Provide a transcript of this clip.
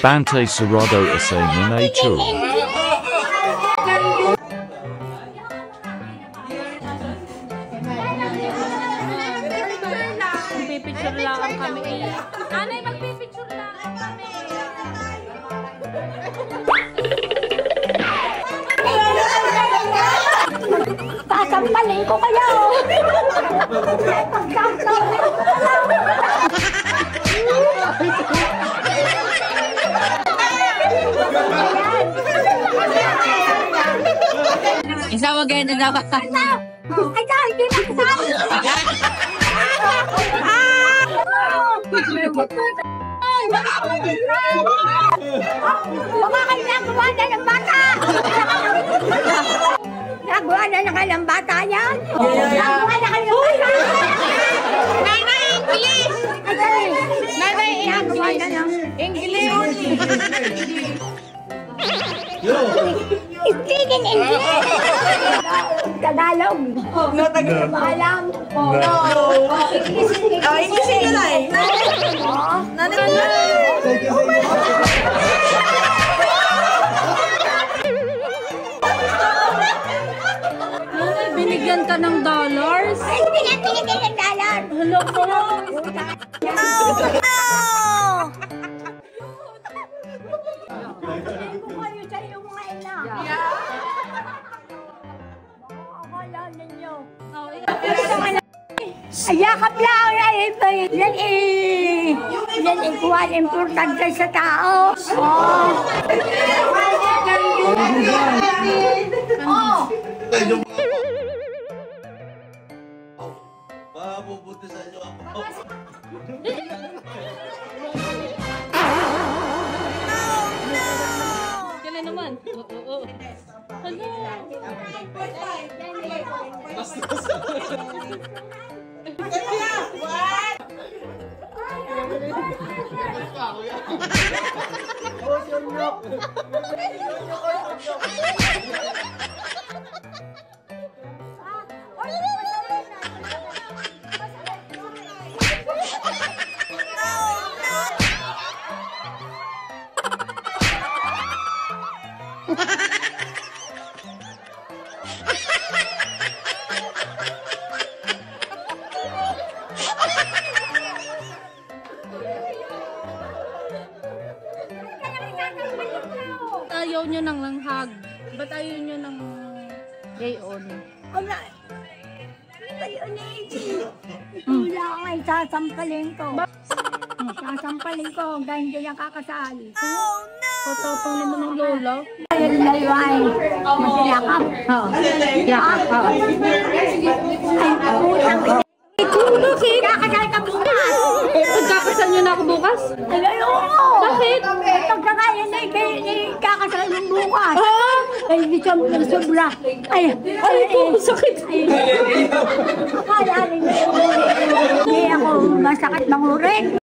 Bante Sarado Ase Minature. Magpipicture lang kami. Anay, magpipicture lang kami. Sasampalin ko kayo! Isa again, isa pa. Ay, hindi na kasama! Baka kayo nagawa na ng bata! Nagawa na kayo ng bata yan? Nagawa na kayo ng bata! Nanay, English! Nanay, Nagawa na ng English! Speaking English! Tagalog! No, Tagalog. Alam! English yun na eh. Binigyan ka ng dollars? Ay, hindi nga pinigyan ng dollar! Hello po. Kung kayo sa iyong mga ina. Akala ninyo. Ayakap lang! Yan kuwan importante sa tao. Mabubuti sa inyo ako. Kailan naman? Oo. Ano? Ayaw nyo ng langhag. Ba't ayaw nyo ng gayon? Wala. Kayo na wala nga isasampalin ko. Sasampalin ko hanggang hindi niya kakasal. Patapang naman ng lola. Ayun na yun. Masiyakap. Yakap. Ay, putang. Bakit? Kakasal ka bukas. Magkakasal nyo na ako bukas? Ay, oo. Bakit? Pagkakaya na kakasal mo bukas. Ay, di sobra. Ay, po, sakit. Kaya rin. Hindi ako masakit mangurin.